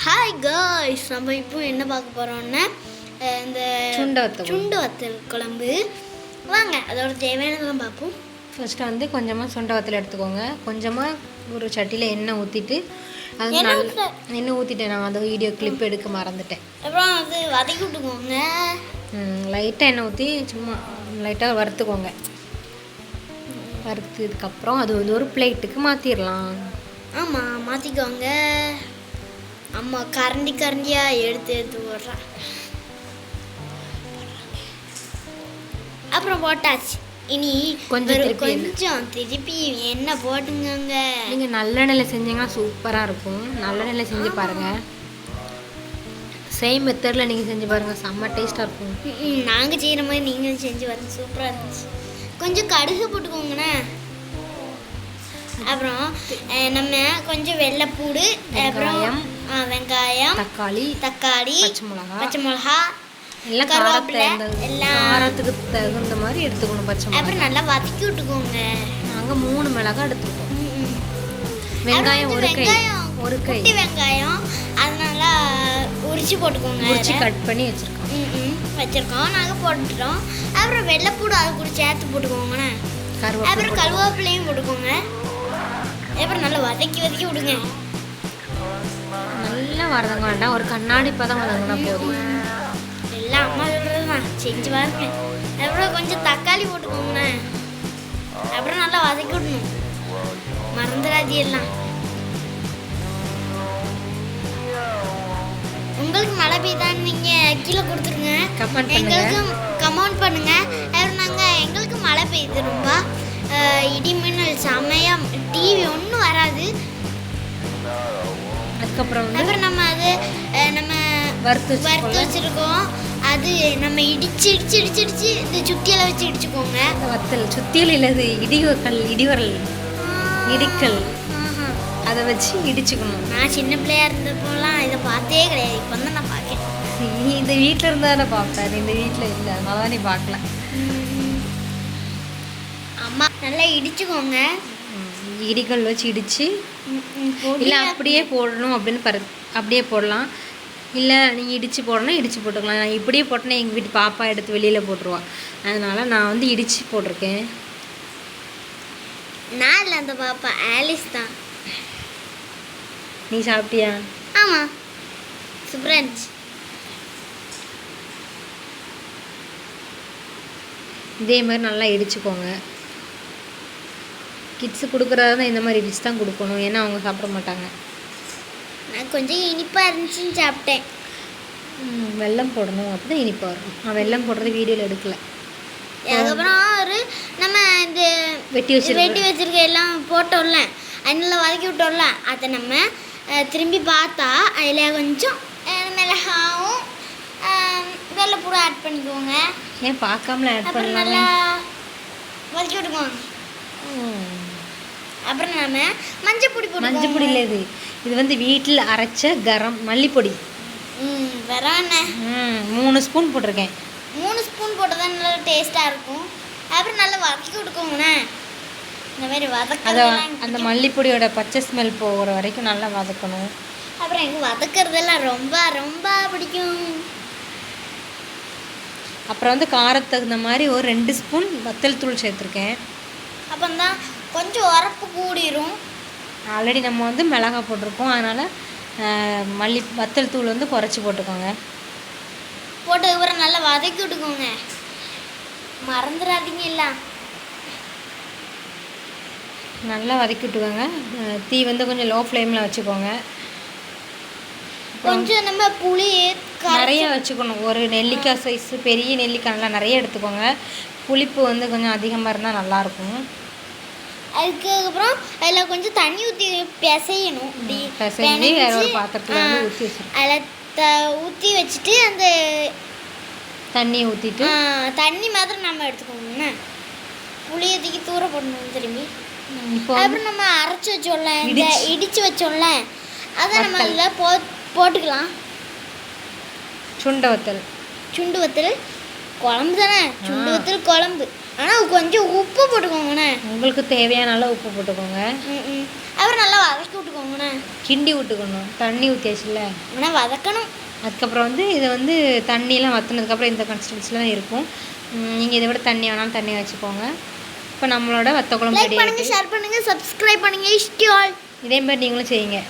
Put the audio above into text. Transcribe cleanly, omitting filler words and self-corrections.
Hi guys, நம்ம இப்போ என்ன பார்க்க போகிறோம்னா இந்த சுண்டு வத்தல் குழம்பு. வாங்க அதோட தேவையானதெல்லாம் பார்ப்போம். ஃபர்ஸ்ட்டு வந்து கொஞ்சமாக சுண்டை வத்தல் எடுத்துக்கோங்க. கொஞ்சமாக ஒரு சட்டியில் எண்ணெய் ஊற்றிட்டு அது எண்ணெய் ஊற்றிட்டேன். நான் அந்த வீடியோ கிளிப் எடுக்க மறந்துட்டேன். அப்புறம் அது வதக்கி விட்டுக்கோங்க. லைட்டாக எண்ணெய் ஊற்றி சும்மா லைட்டாக வறுத்துக்கோங்க. வறுத்ததுக்கப்புறம் அது வந்து ஒரு பிளேட்டுக்கு மாற்றிடலாம். ஆமாம், மாற்றிக்கோங்க. அம்மா கரண்டியாக எடுத்து போடுறேன். அப்புறம் போட்டாச்சு. இனி கொஞ்சம் திருப்பி எண்ணெய் போட்டுங்க. நீங்கள் நல்லெண்ணெயில் செஞ்சீங்கன்னா சூப்பராக இருக்கும். நல்லெண்ணெயில் செஞ்சு பாருங்கள். சேம் மெத்தடில் நீங்கள் செஞ்சு பாருங்கள், செம்ம டேஸ்ட்டாக இருக்கும். நாங்கள் செய்கிற மாதிரி நீங்களும் செஞ்சு பாருங்கள், சூப்பராக இருந்துச்சு. கொஞ்சம் கடுகு போட்டுக்கோங்கண்ணே. அப்புறம் நம்ம கொஞ்சம் வெள்ளைப்பூடு, அப்புறம் வெங்காயம், தக்காளி, பச்சை மிளகா எல்லாம் காரத்துக்கு தகுந்த மாதிரி எடுத்துக்கணும். பச்சை மிளகா அப்புறம் நல்லா வதக்கி விட்டுக்கோங்க. நாங்கள் 3 மிளகாய் எடுத்துக்கோம். வெங்காயம் ஒரு கை வெங்காயம் அதனால உரிச்சு போட்டுக்கோங்க. உரிச்சு கட் பண்ணி வச்சிருக்கோம் நாங்கள் போட்டுட்டோம். அப்புறம் வெள்ளைப்பூடு அது கூட சேர்த்து போட்டுக்கோங்கண்ணே. அப்புறம் கருவேப்பிலையும் போட்டுக்கோங்க. அப்புறம் நல்லா வதக்கி விடுங்க. நல்லா வதங்க வேண்டாம், ஒரு கண்ணாடி பதம் வதங்கினா போதும். எல்லாம் அம்மா சொல்கிறது தான், செஞ்சு பாருங்க. அப்புறம் கொஞ்சம் தக்காளி போட்டுக்கோங்கண்ணே. அப்புறம் நல்லா வதக்கி விடணும், மறந்துடாது எல்லாம். உங்களுக்கு மழை பெய்தான்னு நீங்கள் கீழே கொடுத்துருங்க, எங்களுக்கும் கமெண்ட் பண்ணுங்க. அப்புறம் எங்களுக்கு மழை பெய்யுது ரொம்ப, இடி மின்னல் சமயம், டிவி ஒன்றும் வராது. அதுக்கப்புறம் நம்ம அது நம்ம வறுத்து வச்சுருக்கோம். அது நம்ம இடிச்சு இந்த சுத்தியில் வச்சு இடிச்சுக்கோங்க. வத்தல் சுத்தியில் இல்லது இடிவரல் இடிக்கல், அதை வச்சு இடிச்சுக்கணும். நான் சின்ன பிள்ளையா இருந்தப்போலாம் இதை பார்த்தே கிடையாது. இப்போ தான் நான் பார்க்கேன். நீ இந்த வீட்டில் இருந்தால் தானே பார்ப்பேன், இந்த வீட்டில் இல்லை, அதனால தான் நீ பார்க்கல. அம்மா நல்லா இடிச்சுக்கோங்க. இடிக்கல் வச்சு இடித்து, இல்லை அப்படியே போடணும் அப்படின்னு அப்படியே போடலாம். இல்லை நீங்கள் இடித்து போடணும், இடித்து போட்டுக்கலாம். நான் இப்படியே போட்டேன்னா எங்கள் வீட்டு பாப்பா எடுத்து வெளியில் போட்டுருவா. அதனால் நான் வந்து இடித்து போட்டிருக்கேன். நான் இல்லை, அந்த பாப்பா ஆலிஸ் தான். நீ சாப்பிட்டியா? ஆமாம், சூப்பராக இருந்துச்சு. இதே மாதிரி நல்லா இடிச்சுக்கோங்க. கிட்ஸு கொடுக்குறதா தான் இந்த மாதிரி இடிச்சு தான் கொடுக்கணும், ஏன்னா அவங்க சாப்பிட மாட்டாங்க. நான் கொஞ்சம் இனிப்பாக இருந்துச்சுன்னு சாப்பிட்டேன். வெல்லம் போடணும், அப்படி தான் இனிப்பாக இருக்கும். நான் வெல்லம் போடுறது வீடியோவில் எடுக்கல. அதுக்கப்புறம் நம்ம இந்த வெட்டி வச்சிருக்க எல்லாம் போட்டோம்ல, அதனால வதக்கி விட்டோம்ல, அதை நம்ம திரும்பி பார்த்தா அதில் கொஞ்சம் மிளகாவும் வெள்ளைப்பூடு ஆட் பண்ணிக்குவோங்க. ஏன் பார்க்காமல ஆட் பண்ணலாம்? நல்லா வதக்கி விட்டுக்குவோங்க. அப்புறம் நம்ம மஞ்சள் பொடி இல்லை, இது வந்து வீட்டில் அரைச்ச கரம் மல்லிப்பொடி. வரானே 3 ஸ்பூன் போட்டிருக்கேன். 3 ஸ்பூன் போட்டால் தான் நல்லா டேஸ்ட்டாக இருக்கும். அப்புறம் நல்லா வதக்கி விட்டுக்கோங்கண்ணே. இந்த மாதிரி அந்த மல்லிப்பொடியோட பச்சை ஸ்மெல் போகிற வரைக்கும் நல்லா வதக்கணும். அப்புறம் எனக்கு வதக்கிறதெல்லாம் ரொம்ப ரொம்ப பிடிக்கும். அப்புறம் வந்து காரத்துக்கு தகுந்த மாதிரி ஒரு 2 ஸ்பூன் வத்தல் தூள் சேர்த்துருக்கேன். அப்போ தான் கொஞ்சம் உரப்பு கூடிரும். ஆல்ரெடி நம்ம வந்து மிளகாய் போட்டிருக்கோம், அதனால் வத்தல் தூள் வந்து குறைச்சி போட்டுக்கோங்க. போட்டு அப்புறம் நல்லா வதக்கி விட்டுக்கோங்க, மறந்துடாதீங்க. எல்லாம் நல்லா வதக்கி விட்டுக்கோங்க. தீ வந்து கொஞ்சம் லோ ஃப்ளேமில் வச்சுக்கோங்க. கொஞ்சம் நம்ம புளி நிறைய வச்சுக்கணும். ஒரு நெல்லிக்காய் சைஸு பெரிய நெல்லிக்காய் நல்லா நிறைய எடுத்துக்கோங்க. புளிப்பு வந்து கொஞ்சம் அதிகமாக இருந்தால் நல்லாயிருக்கும். அதுக்கப்புறம் அதில் கொஞ்சம் தண்ணி ஊற்றி பிசையணும். பிசைஞ்சு வேறு ஒரு பாத்திரத்தில் வந்து ஊற்றி வச்சிடணும். அதில் ஊற்றி வச்சுட்டு அந்த தண்ணியை ஊற்றிட்டு தண்ணி மாத்திரம் நம்ம எடுத்துக்கோங்க. புளியை தூக்கி தூர போடணும் திரும்பி. இப்போ அப்புறம் நம்ம அரைச்சி வச்சோம்ல, இந்த இடித்து வச்சோம்ல, அதை நம்ம அதில் போட்டுக்கலாம். சுண்டு வத்தல் குழம்பு தானே, சுண்டு வத்தல் குழம்பு. ஆனால் கொஞ்சம் உப்பு போட்டுக்கோங்கண்ணே. உங்களுக்கு தேவையான அளவு உப்பு போட்டுக்கோங்க. அப்புறம் நல்லா வதக்கி விட்டுக்கோங்கண்ணே. கிண்டி விட்டுக்கணும். தண்ணி ஊற்றியாச்சுல, ஆனால் வதக்கணும். அதுக்கப்புறம் வந்து இதை வந்து தண்ணியெல்லாம் வற்றினதுக்கப்புறம் இந்த கன்சிஸ்டன்சிலாம் இருக்கும். நீங்கள் இதை விட தண்ணி வேணாலும் தண்ணி வச்சுக்கோங்க. இப்போ நம்மளோட வத்த குழம்பு ரெடி ஆகிடுச்சு. ஷேர் பண்ணுங்கள், சப்ஸ்கிரைப் பண்ணுங்கள். இஷ்டி ஆல். இதே மாதிரி நீங்களும் செய்யுங்க.